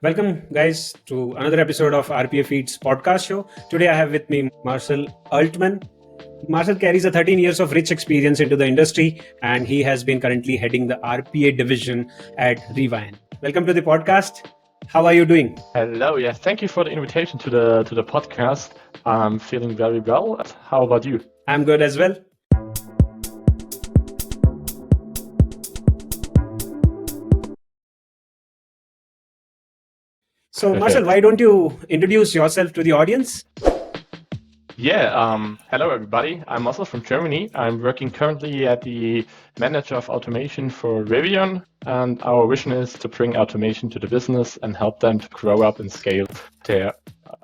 Welcome, guys, to another episode of RPA Feeds podcast show. Today, I have with me Marcel 𝐎𝐻𝐿Tman. Marcel carries a 13 years of rich experience into the industry, and he has been currently heading the RPA division at Rewion. Welcome to the podcast. How are you doing? Hello, yes, thank you for the invitation to the podcast. I'm feeling very well. How about you? I'm good as well. So, Marcel, why don't you introduce yourself to the audience? Yeah, hello everybody. I'm Marcel from Germany. I'm working currently at the manager of automation for Rewion, and our vision is to bring automation to the business and help them to grow up and scale their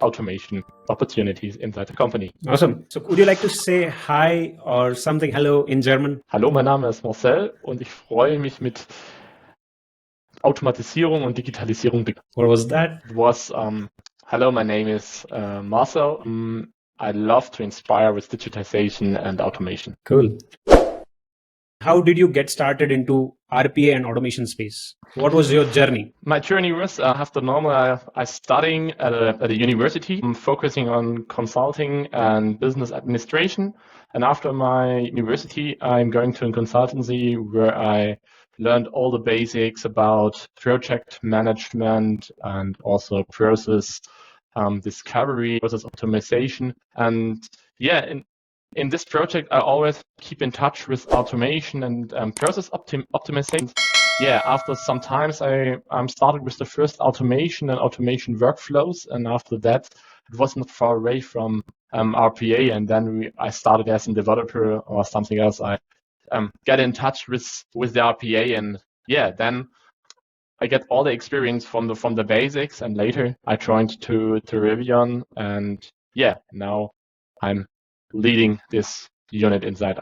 automation opportunities inside the company. Awesome. So, would you like to say hi or something hello in German? Hallo, mein Name ist Marcel und ich freue mich mit Automatisierung und Digitalisierung. What was that? It was, hello, my name is Marcel. I love to inspire with digitization and automation. Cool. How did you get started into RPA and automation space? What was your journey? My journey was after normal. I studying at a university, focusing on consulting and business administration. And after my university, I'm going to a consultancy where I learned all the basics about project management and also process discovery, process optimization. And yeah, in this project, I always keep in touch with automation and process optimization. Yeah, after some times, I started with the first automation and automation workflows. And after that, it was not far away from RPA. And then I started as a developer or something else. I get in touch with the RPA, and yeah, then I get all the experience from the basics, and later I joined to Rewion, and yeah, now I'm leading this unit inside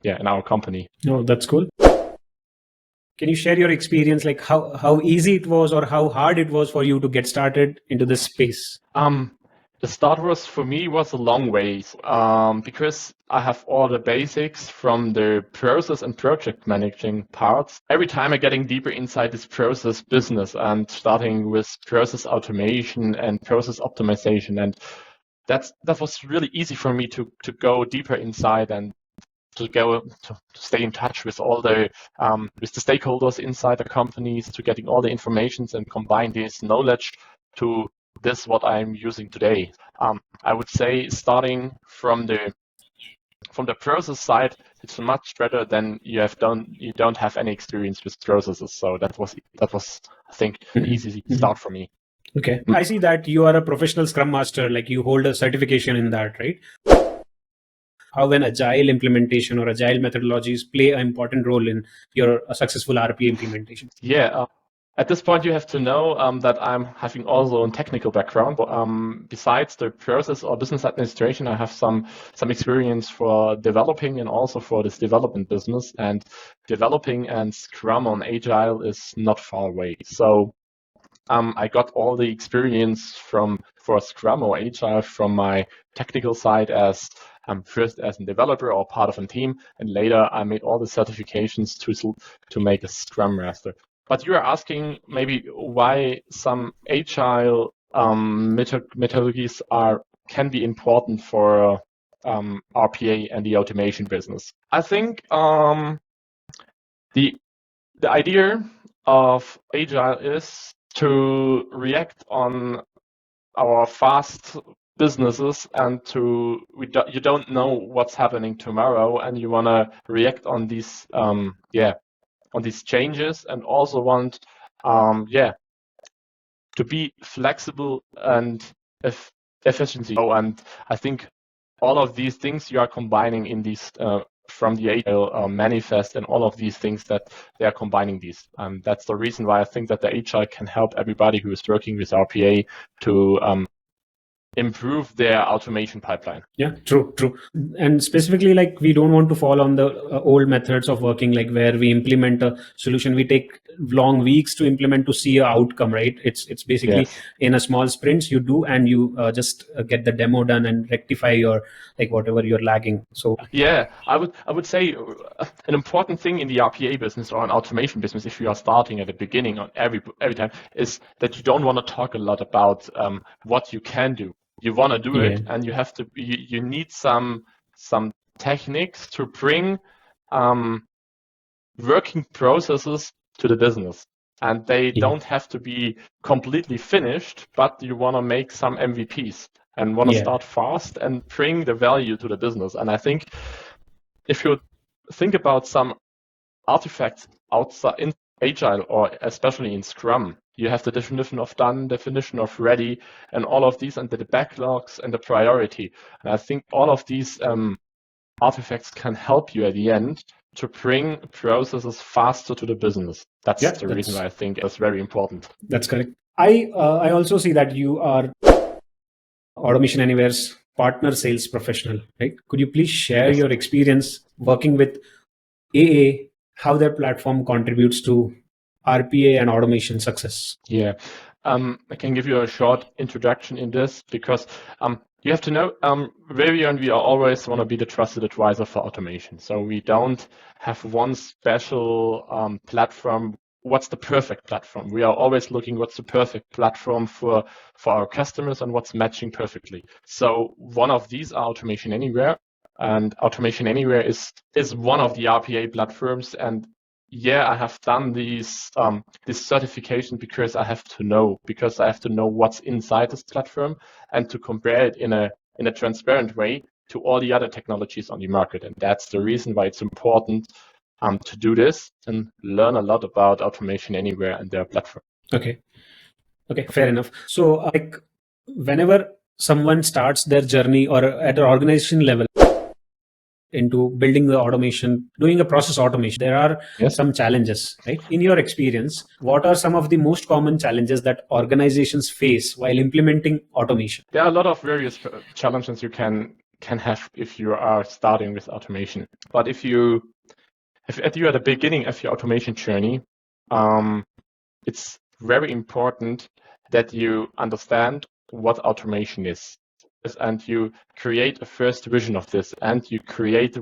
in our company. Oh, that's cool. Can you share your experience, like how easy it was or how hard it was for you to get started into this space? The start was a long way because I have all the basics from the process and project managing parts. Every time I'm getting deeper inside this process business and starting with process automation and process optimization, and that was really easy for me to go deeper inside and to stay in touch with all the with the stakeholders inside the companies, to getting all the informations and combine this knowledge to this what I'm using today. I would say starting from the process side, it's much better than you don't have any experience with processes. So that was I think an easy start for me. Okay. I see that you are a professional Scrum Master, like you hold a certification in that, right? How an Agile implementation or Agile methodologies play an important role in your successful RPA implementation? Yeah. At this point, you have to know that I'm having also a technical background. Besides the process or business administration, I have some experience for developing and also for this development business. And developing and Scrum on Agile is not far away. So I got all the experience for Scrum or Agile from my technical side as first as a developer or part of a team, and later I made all the certifications to make a Scrum Master. But you are asking maybe why some Agile methodologies can be important for RPA and the automation business. I think the idea of Agile is to react on our fast businesses, and you don't know what's happening tomorrow, and you want to react on these on these changes, and also want to be flexible and efficiency. And I think all of these things you are combining in these from the Agile manifest, and all of these things that they are combining these. That's the reason why I think that the Agile can help everybody who is working with RPA to improve their automation pipeline. Yeah, true. And specifically, like, we don't want to fall on the old methods of working, like where we implement a solution, we take long weeks to implement to see a outcome, right? It's basically in a small sprints you do, and you just get the demo done and rectify your, like, whatever you're lagging. So yeah, I would say an important thing in the RPA business or an automation business, if you are starting at the beginning on every time, is that you don't want to talk a lot about what you can do. You want to do it, and you have to. You need some techniques to bring working processes to the business, and they don't have to be completely finished. But you want to make some MVPs and want to start fast and bring the value to the business. And I think if you think about some artifacts outside in Agile or especially in Scrum, you have the definition of done, definition of ready, and all of these, and the backlogs and the priority. And I think all of these artifacts can help you at the end to bring processes faster to the business. That's the reason why I think it's very important. That's correct. I also see that you are Automation Anywhere's partner sales professional, right? Could you please share your experience working with AA, how their platform contributes to RPA and automation success? Yeah, I can give you a short introduction in this, because you have to know, Rewion, we always want to be the trusted advisor for automation. So we don't have one special platform. What's the perfect platform? We are always looking what's the perfect platform for our customers and what's matching perfectly. So one of these are Automation Anywhere, and Automation Anywhere is one of the RPA platforms. And yeah, I have done this certification because I have to know what's inside this platform and to compare it in a transparent way to all the other technologies on the market. And that's the reason why it's important to do this and learn a lot about Automation Anywhere and their platform. Okay, fair enough. So, like, whenever someone starts their journey or at an organization level into building the automation, doing a process automation, there are some challenges, right? In your experience, what are some of the most common challenges that organizations face while implementing automation? There are a lot of various challenges you can have if you are starting with automation. But if you're at the beginning of your automation journey, it's very important that you understand what automation is, and you create a first vision of this, and you create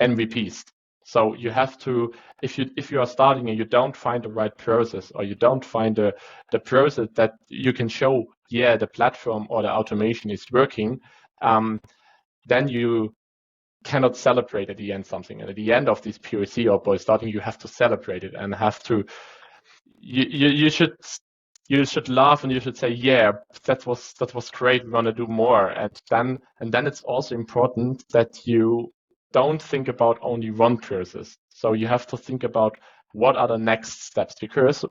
MVPs. So you have to, if you are starting and you don't find the right process, or you don't find the process that you can show, the platform or the automation is working, then you cannot celebrate at the end something. And at the end of this POC or by starting, you have to celebrate it and have to. You should laugh and you should say, that was great. We want to do more. And then it's also important that you don't think about only one process. So you have to think about what are the next steps, because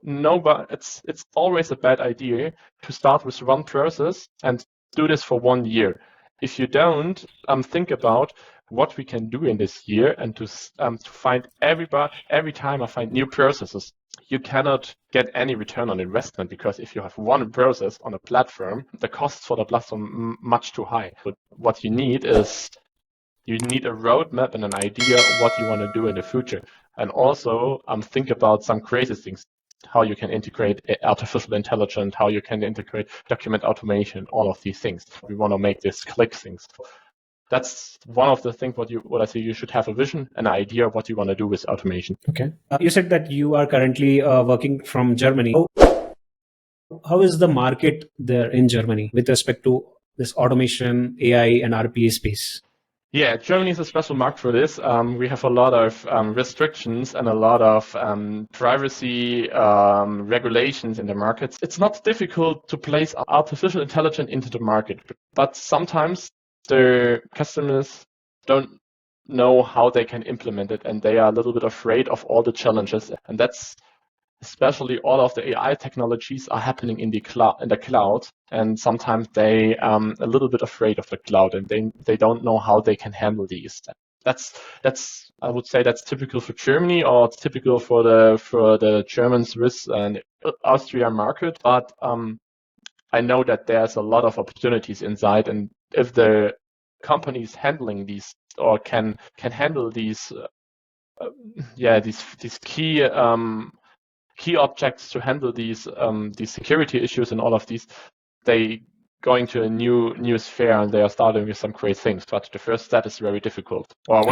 it's always a bad idea to start with one process and do this for 1 year. If you don't think about what we can do in this year, and to find every time I find new processes, you cannot get any return on investment, because if you have one process on a platform, the costs for the platform much too high. But what you need is a roadmap and an idea of what you want to do in the future, and also think about some crazy things. How you can integrate artificial intelligence, how you can integrate document automation, all of these things. We want to make this click things. That's one of the things what I say you should have a vision, an idea of what you want to do with automation. Okay. You said that you are currently working from Germany. How is the market there in Germany with respect to this automation, AI, and RPA space? Yeah, Germany is a special market for this. We have a lot of restrictions and a lot of privacy regulations in the markets. It's not difficult to place artificial intelligence into the market, but sometimes the customers don't know how they can implement it, and they are a little bit afraid of all the challenges. And that's especially all of the AI technologies are happening in the cloud, and sometimes they a little bit afraid of the cloud, and they don't know how they can handle these. That's I would say that's typical for Germany, or it's typical for the German, Swiss, and Austrian market. But I know that there's a lot of opportunities inside, and if the companies handling these or can handle these these key objects to handle these security issues and all of these, they going to a new sphere and they are starting with some great things. But the first step is very difficult. Or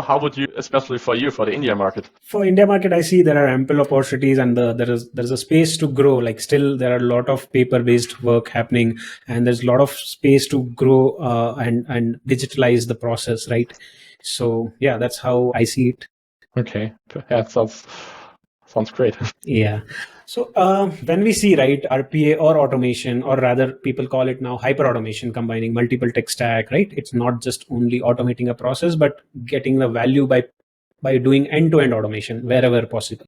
how would you, especially for the India market? For India market, I see there are ample opportunities, and there's a space to grow. Like still, there are a lot of paper-based work happening, and there's a lot of space to grow and digitalize the process, right? So yeah, that's how I see it. Okay, yeah, sounds great. Yeah. So when we see, right, RPA or automation, or rather people call it now hyperautomation, combining multiple tech stack, right? It's not just only automating a process, but getting the value by doing end-to-end automation wherever possible.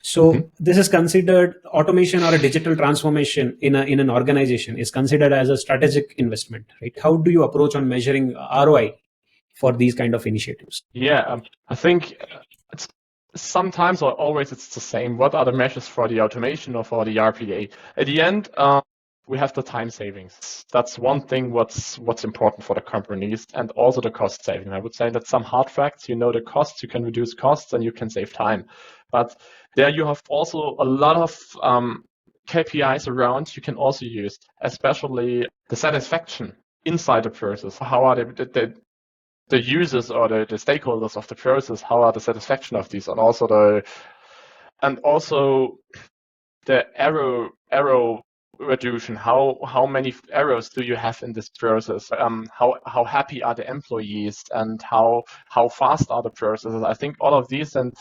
So this is considered automation or a digital transformation in an organization is considered as a strategic investment, right? How do you approach on measuring ROI for these kind of initiatives? Yeah, I think it's sometimes or always it's the same. What are the measures for the automation or for the RPA? At the end, we have the time savings. That's one thing what's important for the companies, and also the cost saving. I would say that some hard facts, the costs, you can reduce costs and you can save time. But there you have also a lot of KPIs around you can also use, especially the satisfaction inside the process. How are the users or the stakeholders of the process, how are the satisfaction of these, and also the error reduction. How many errors do you have in this process? How happy are the employees, and how fast are the processes? I think all of these and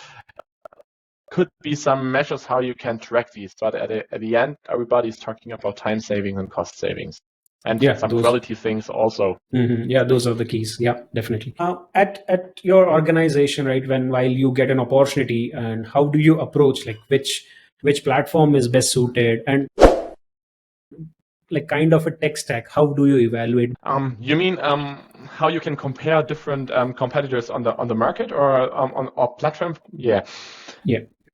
could be some measures how you can track these. But at the end, everybody's talking about time savings and cost savings. And some quality things also. Yeah, those are the keys. Yeah, definitely. At your organization, right, while you get an opportunity, and how do you approach, like which platform is best suited, and like kind of a tech stack, how do you evaluate? You mean how you can compare different competitors on the market, or on our platform? Yeah.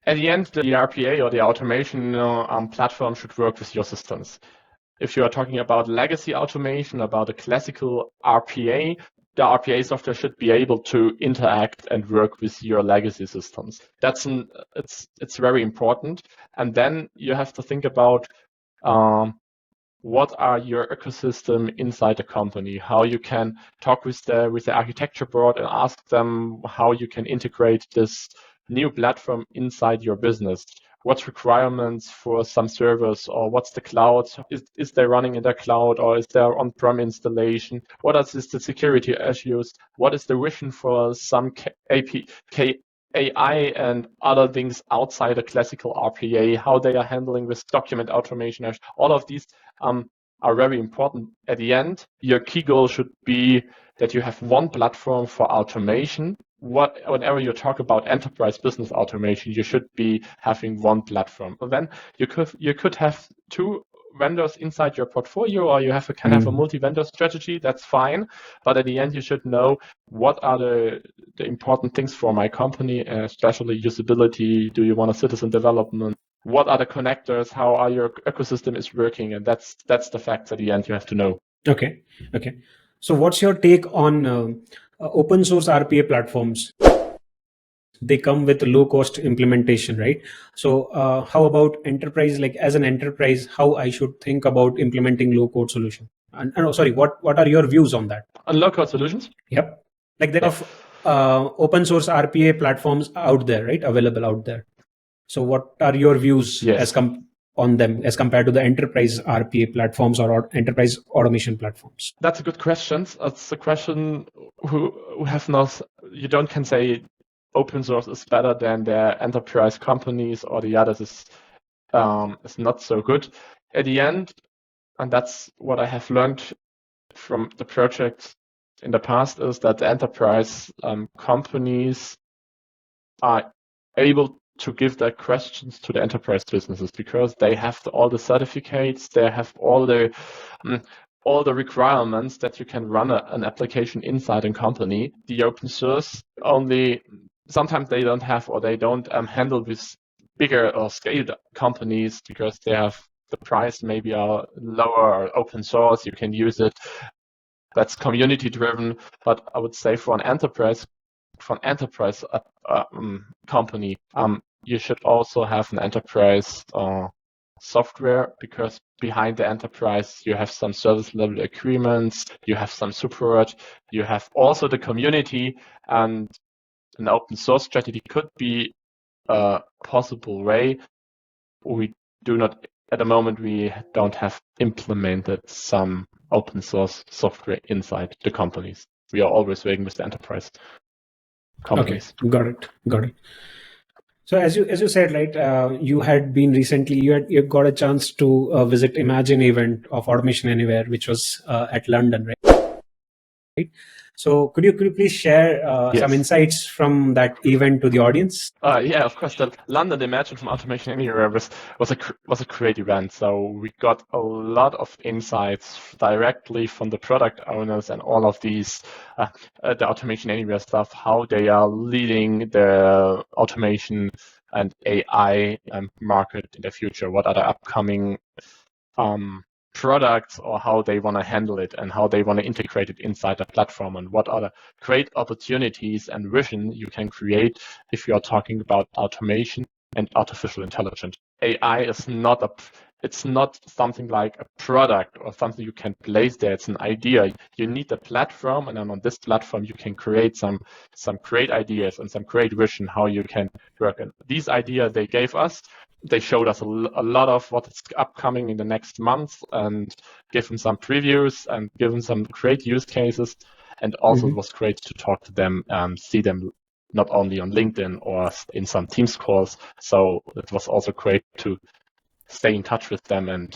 At the end, the RPA or the automation platform should work with your systems. If you are talking about legacy automation, about a classical RPA, the RPA software should be able to interact and work with your legacy systems. It's very important. And then you have to think about what are your ecosystem inside the company, how you can talk with the architecture board and ask them how you can integrate this new platform inside your business. What's requirements for some servers, or what's the cloud? Is they running in the cloud, or is there on-prem installation? What is the security issues? What is the vision for some AI and other things outside a classical RPA? How they are handling with document automation? All of these are very important. At the end, your key goal should be that you have one platform for automation. Whenever you talk about enterprise business automation, you should be having one platform. And then you could have two vendors inside your portfolio, or you can have a multi-vendor strategy. That's fine, but at the end you should know what are the important things for my company, especially usability. Do you want a citizen development? What are the connectors? How are your ecosystem is working? And that's the facts at the end you have to know. Okay. So what's your take on open source RPA platforms? They come with low cost implementation, right? So how about enterprise, like as an enterprise, how I should think about implementing low code solution? And sorry, what are your views on that? On low code solutions? Yep. Like there are open source RPA platforms out there, right? Available out there. So what are your views on them as compared to the enterprise RPA platforms or enterprise automation platforms? That's a good question. It's a question who have not, you don't can say open source is better than their enterprise companies, or the others is not so good. At the end, and that's what I have learned from the project in the past, is that the enterprise companies are able to give their questions to the enterprise businesses, because they have all the certificates, they have all the requirements that you can run an application inside a company. The open source only sometimes they don't have, or they don't handle with bigger or scaled companies, because they have the price maybe are lower or open source, you can use it. That's community driven. But I would say for an enterprise company, you should also have an enterprise software, because behind the enterprise you have some service level agreements, you have some support, you have also the community, and an open source strategy could be a possible way. We do not, at the moment, we don't have implemented some open source software inside the companies. We are always working with the enterprise companies. Okay, got it. So as you said, right, you had been recently, you got a chance to visit Imagine event of Automation Anywhere, which was at London, right? So could you please share some insights from that event to the audience? Yeah, of course. The London Imagine from Automation Anywhere was a great event. So we got a lot of insights directly from the product owners and all of these the Automation Anywhere stuff, how they are leading the automation and AI market in the future. What are the upcoming products, or how they want to handle it and how they want to integrate it inside the platform, and what are the great opportunities and vision you can create if you are talking about automation and artificial intelligence. AI is it's not something like a product or something you can place there. It's an idea. You need a platform, and then on this platform you can create some great ideas and some great vision how you can work. And these ideas they gave us, they showed us a lot of what is upcoming in the next month, and give them some previews and give them some great use cases. And also it was great to talk to them, see them not only on LinkedIn or in some Teams calls. So it was also great to stay in touch with them and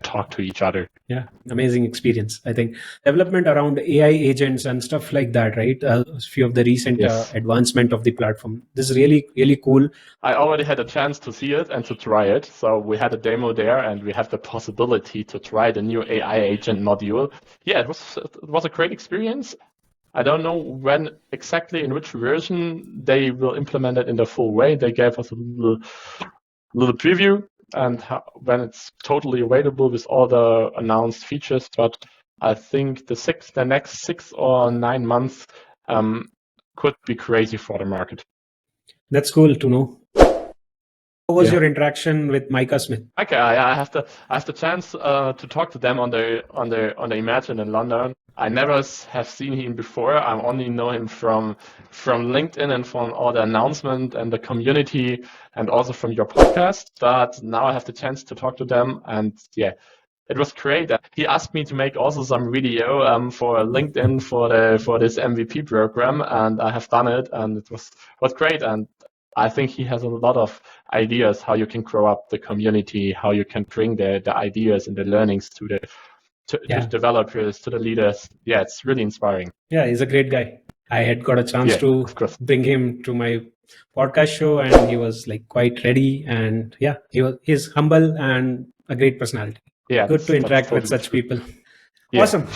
talk to each other. Yeah, amazing experience. I think development around AI agents and stuff like that, right? A few of the recent advancement of the platform. This is really, really cool. I already had a chance to see it and to try it. So we had a demo there, and we have the possibility to try the new AI agent module. Yeah, it was a great experience. I don't know when exactly, in which version they will implement it in the full way. They gave us a little preview, and when it's totally available with all the announced features. But I think the next 6 or 9 months could be crazy for the market. That's cool to know. How was your interaction with Micah Smith? Okay, I have the chance to talk to them on the Imagine in London. I never have seen him before. I only know him from LinkedIn and from all the announcement and the community, and also from your podcast. But now I have the chance to talk to them, and yeah, it was great. He asked me to make also some video for LinkedIn for this MVP program, and I have done it, and it was great. And I think he has a lot of ideas how you can grow up the community, how you can bring the ideas and the learnings to the developers, to the leaders. Yeah, it's really inspiring. Yeah, he's a great guy. I had got a chance to bring him to my podcast show, and he was like quite ready, and yeah, he's humble and a great personality. Yeah, good to interact with such people. Yeah. Awesome.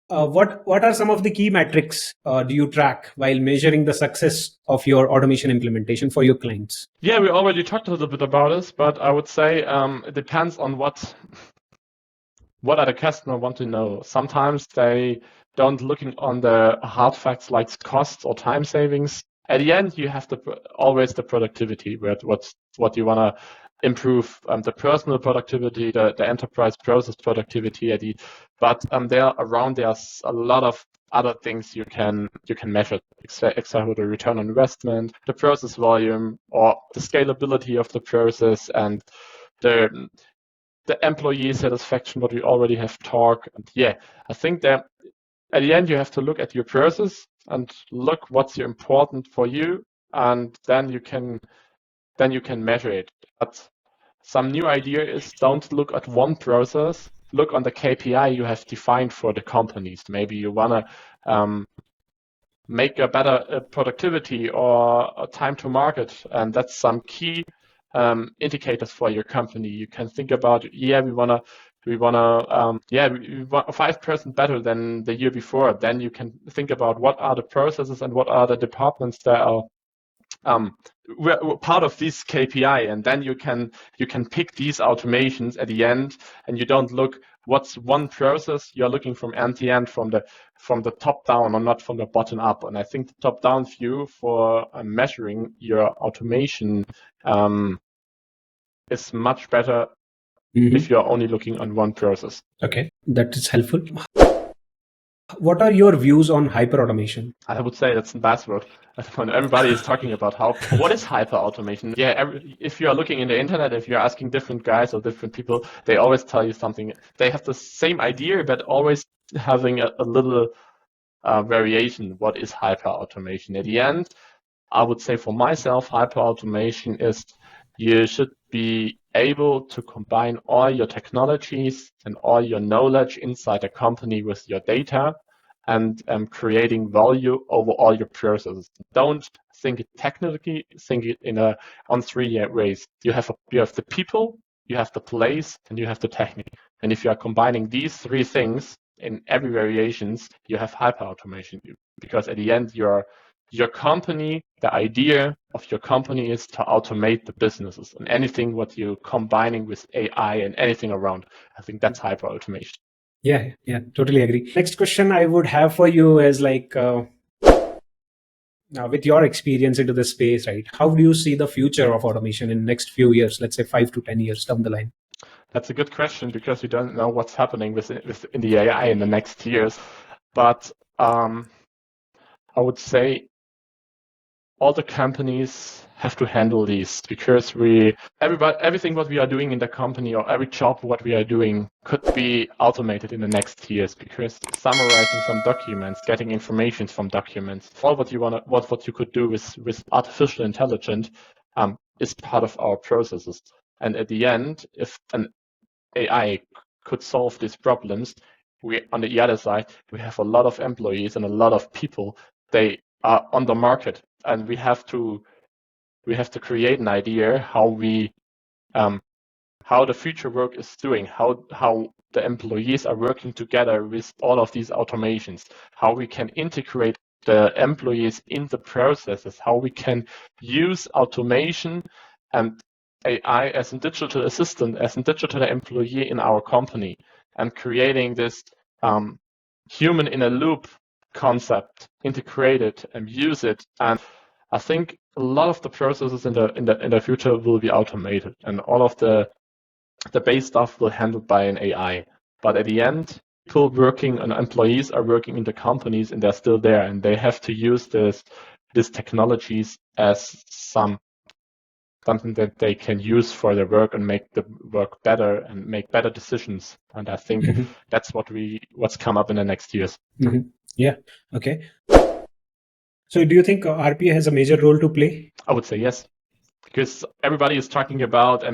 What are some of the key metrics do you track while measuring the success of your automation implementation for your clients? Yeah, we already talked a little bit about this, but I would say it depends on what are the customer want to know. Sometimes they don't looking on the hard facts like costs or time savings. At the end, you have always the productivity, what you want to improve, the personal productivity, the enterprise process productivity. But there's a lot of other things you can measure, example the return on investment, the process volume, or the scalability of the process, and the employee satisfaction, what we already have talked. And yeah, I think that at the end you have to look at your process and look what's important for you, and then you can measure it. But some new idea is, don't look at one process, look on the KPI you have defined for the companies. Maybe you want to make a better productivity or a time to market, and that's some key indicators for your company. You can think about, we want 5% better than the year before. Then you can think about what are the processes and what are the departments that are we're part of this KPI, and then you can pick these automations at the end, and you don't look what's one process. You're looking from end to end, from the top down, or not from the bottom up. And I think the top down view for measuring your automation is much better if you're only looking on one process. Okay, that is helpful. What are your views on hyperautomation? I would say that's a buzzword. When everybody is talking about what is hyperautomation. Yeah, if you are looking in the internet, if you're asking different guys or different people, they always tell you something. They have the same idea, but always having a little variation. What is hyperautomation? At the end, I would say for myself, hyperautomation is you should be able to combine all your technologies and all your knowledge inside a company with your data, and creating value over all your processes. Don't think it technically, think it on 3 ways. You have the people, you have the place, and you have the technique. And if you are combining these 3 things in every variations, you have hyperautomation. Because at the end, your company, the idea of your company is to automate the businesses, and anything what you're combining with AI and anything around. I think that's hyperautomation. Yeah, totally agree. Next question I would have for you is like, now with your experience into the space, right? How do you see the future of automation in the next few years, let's say 5 to 10 years down the line? That's a good question, because we don't know what's happening in the AI in the next years. But I would say all the companies have to handle these, because everything what we are doing in the company, or every job what we are doing, could be automated in the next years, because summarizing some documents, getting information from documents, all what you could do with artificial intelligence is part of our processes. And at the end, if an AI could solve these problems, on the other side, we have a lot of employees and a lot of people. They are on the market, and we have to create an idea how the future work is doing, how the employees are working together with all of these automations, how we can integrate the employees in the processes, how we can use automation and AI as a digital assistant, as a digital employee in our company, and creating this human in a loop concept, integrate it and use it. And I think a lot of the processes in the future will be automated, and all of the base stuff will be handled by an AI. But at the end, people working and employees are working in the companies, and they're still there, and they have to use these technologies as something that they can use for their work and make the work better and make better decisions. And I think that's what's come up in the next years. Yeah. Okay. So do you think RPA has a major role to play? I would say yes, because everybody is talking about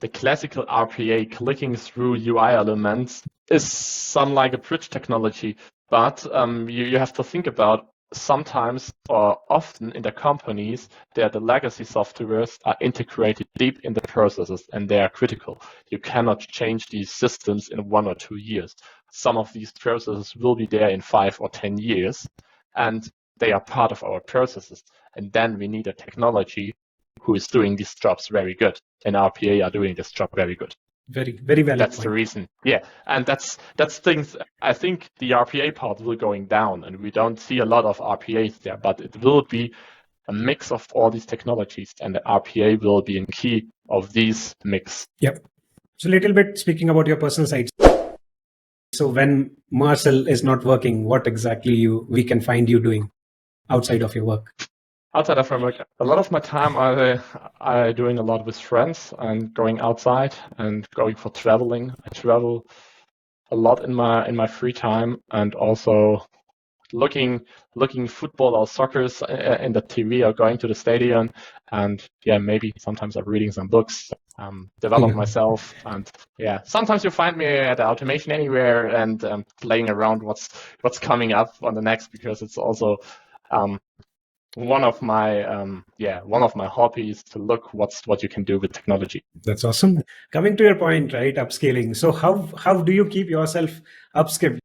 the classical RPA, clicking through UI elements, is some like a bridge technology. But you have to think about, sometimes or often in the companies, the legacy softwares are integrated deep in the processes, and they are critical. You cannot change these systems in 1 or 2 years. Some of these processes will be there in 5 or 10 years, and they are part of our processes. And then we need a technology who is doing these jobs very good, and RPA are doing this job very good. Very, very valid. That's the reason. Yeah, and that's things. I think the RPA part will going down, and we don't see a lot of RPAs there, but it will be a mix of all these technologies, and the RPA will be a key of these mix. Yep. So a little bit speaking about your personal side. So when Marcel is not working, what exactly we can find you doing outside of your work? Outside of my work, a lot of my time I doing a lot with friends and going outside and going for traveling. I travel a lot in my free time, and also looking football or soccer in the TV, or going to the stadium, and maybe sometimes I'm reading some books, develop myself, and sometimes you find me at the Automation Anywhere and playing around what's coming up on the next, because it's also one of my hobbies to look what you can do with technology. That's awesome. Coming to your point, right? Upscaling. So how do you keep yourself upskilled?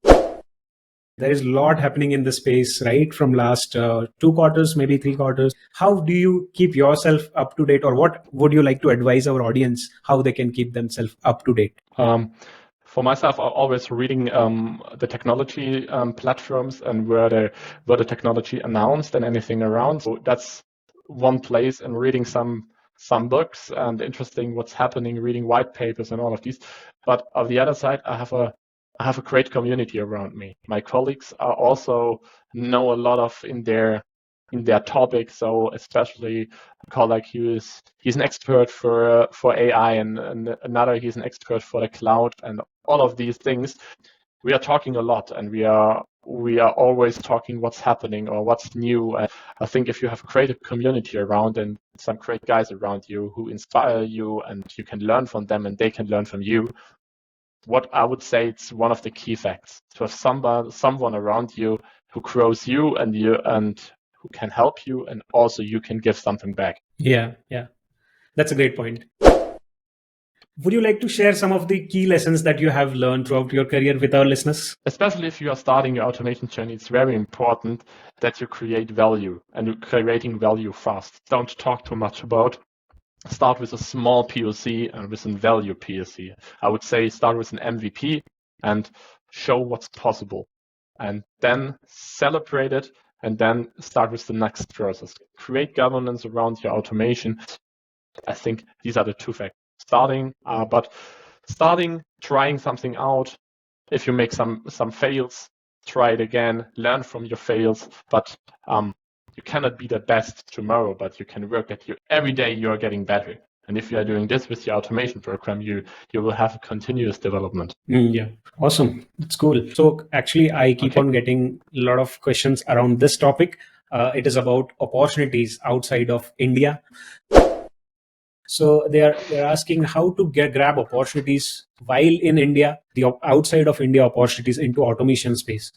There is a lot happening in the space, right? From last 2 quarters, maybe 3 quarters. How do you keep yourself up to date, or what would you like to advise our audience how they can keep themselves up to date? For myself, I'm always reading the technology platforms and where the technology announced and anything around. So that's one place, and reading some books and interesting what's happening, reading white papers and all of these. But on the other side, I have a great community around me. My colleagues are also know a lot of in their topic. So especially a colleague he's an expert for AI, and another he's an expert for the cloud, and all of these things. We are talking a lot, and we are always talking what's happening or what's new. I think if you have a creative community around and some great guys around you who inspire you, and you can learn from them and they can learn from you, what I would say it's one of the key facts to have someone around you who grows you and who can help you, and also you can give something back. Yeah, that's a great point. Would you like to share some of the key lessons that you have learned throughout your career with our listeners? Especially if you are starting your automation journey, it's very important that you create value, and you're creating value fast. Don't talk too much about. Start with a small POC and with a value POC. I would say start with an MVP and show what's possible, and then celebrate it, and then start with the next process. Create governance around your automation. I think these are the two factors. Starting, trying something out. If you make some fails, try it again, learn from your fails. But you cannot be the best tomorrow, but you can work at you every day. You are getting better. And if you are doing this with your automation program, you will have a continuous development. Yeah, awesome. That's cool. So actually, I keep on getting a lot of questions around this topic. It is about opportunities outside of India. So they're asking how to grab opportunities while in India, the outside of India opportunities into automation space.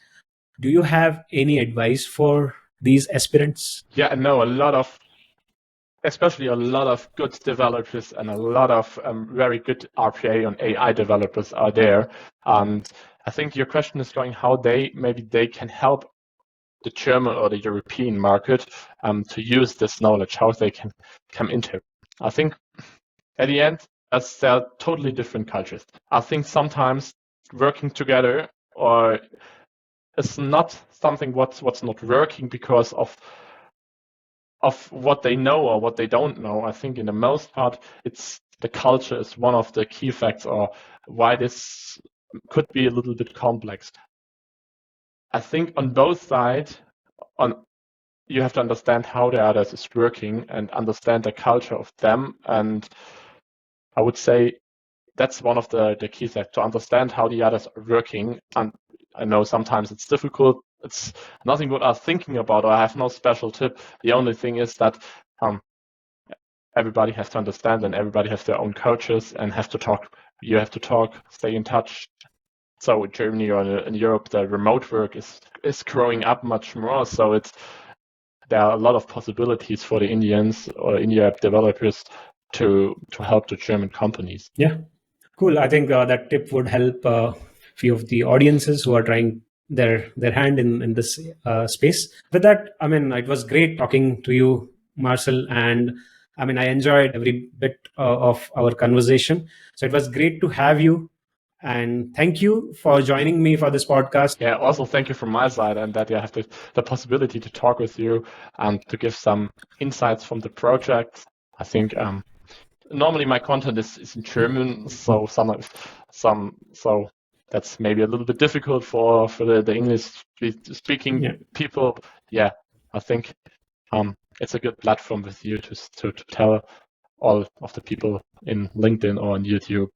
Do you have any advice for these aspirants? Yeah, I know especially a lot of good developers and a lot of very good RPA and AI developers are there. And I think your question is going how they can help the German or the European market to use this knowledge, how they can come into it. I think at the end, as they're totally different cultures. I think sometimes working together or is not something what's not working because of what they know or what they don't know. I think in the most part, it's the culture is one of the key facts or why this could be a little bit complex. I think on both sides, you have to understand how the others is working and understand the culture of them. And I would say that's one of the key things, to understand how the others are working. And I know sometimes it's difficult. It's nothing what I'm thinking about, or I have no special tip. The only thing is that everybody has to understand, and everybody has their own cultures and have to talk. You have to talk, stay in touch. So in Germany or in Europe, the remote work is growing up much more. So there are a lot of possibilities for the Indians or India developers to help the German companies. Yeah, cool. I think that tip would help a few of the audiences who are trying their hand in this space. With that, I mean, it was great talking to you, Marcel, and I mean, I enjoyed every bit of our conversation. So it was great to have you. And thank you for joining me for this podcast. Yeah, also thank you from my side, and that I have the possibility to talk with you and to give some insights from the project. I think normally my content is in German, so so that's maybe a little bit difficult for the English speaking people. Yeah, I think it's a good platform with you to tell all of the people in LinkedIn or on YouTube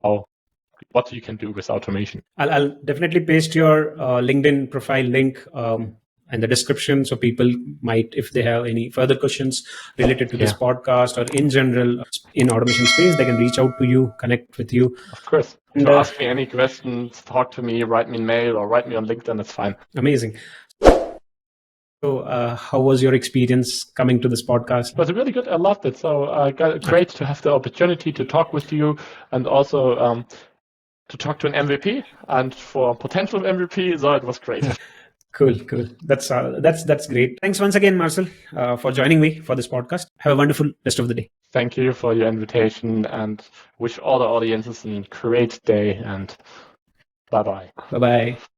what you can do with automation. I'll definitely paste your LinkedIn profile link in the description, so people might, if they have any further questions related to this podcast or in general in automation space, they can reach out to you, connect with you. Of course. And ask me any questions, talk to me, write me an mail or write me on LinkedIn, it's fine. Amazing. So how was your experience coming to this podcast? It was really good. I loved it. So great to have the opportunity to talk with you, and also to talk to an MVP and for potential MVP. So it was great. Cool. That's great. Thanks once again, Marcel, for joining me for this podcast. Have a wonderful rest of the day. Thank you for your invitation, and wish all the audiences a great day, and bye-bye. Bye-bye.